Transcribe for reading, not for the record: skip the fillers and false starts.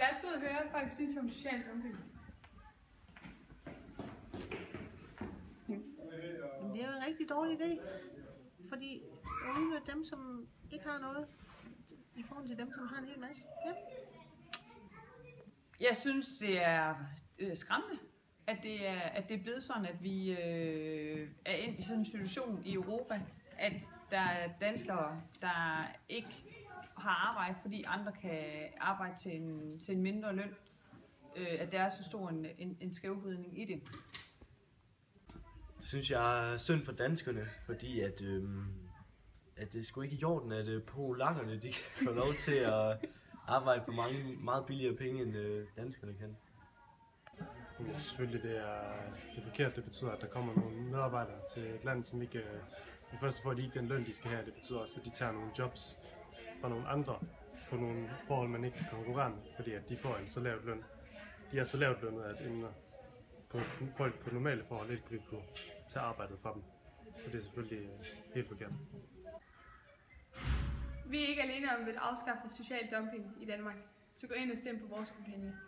Lad os gå ud og høre, hvad folk synes om social dumping. Det er jo en rigtig dårlig idé, fordi at udnytte dem, som ikke har noget, i forhold til dem, som har en hel masse. Ja. Jeg synes, det er skræmmende, at det er blevet sådan, at vi er endt i sådan en situation i Europa, at der er danskere, der ikke har arbejde, fordi andre kan arbejde til en mindre løn. At der er så stor en skævvridning i det. Det synes jeg er synd for danskerne, fordi at det er sgu ikke i orden, at polakkerne de kan få lov til at arbejde for meget billigere penge, end danskerne kan. Jeg synes selvfølgelig, det er forkert. Det betyder, at der kommer nogle medarbejdere til et land, som ikke... For først får de ikke den løn, de skal have. Det betyder også, at de tager nogle jobs fra nogle andre på nogle forhold, man ikke kan konkurrere med, fordi at de får en så lavt løn. De er så lavt lønnet, at folk på normale forhold ikke vil kunne tage arbejdet fra dem. Så det er selvfølgelig helt forkert. Vi er ikke alene om at vil afskaffe social dumping i Danmark, så gå ind og stem på vores kampagne.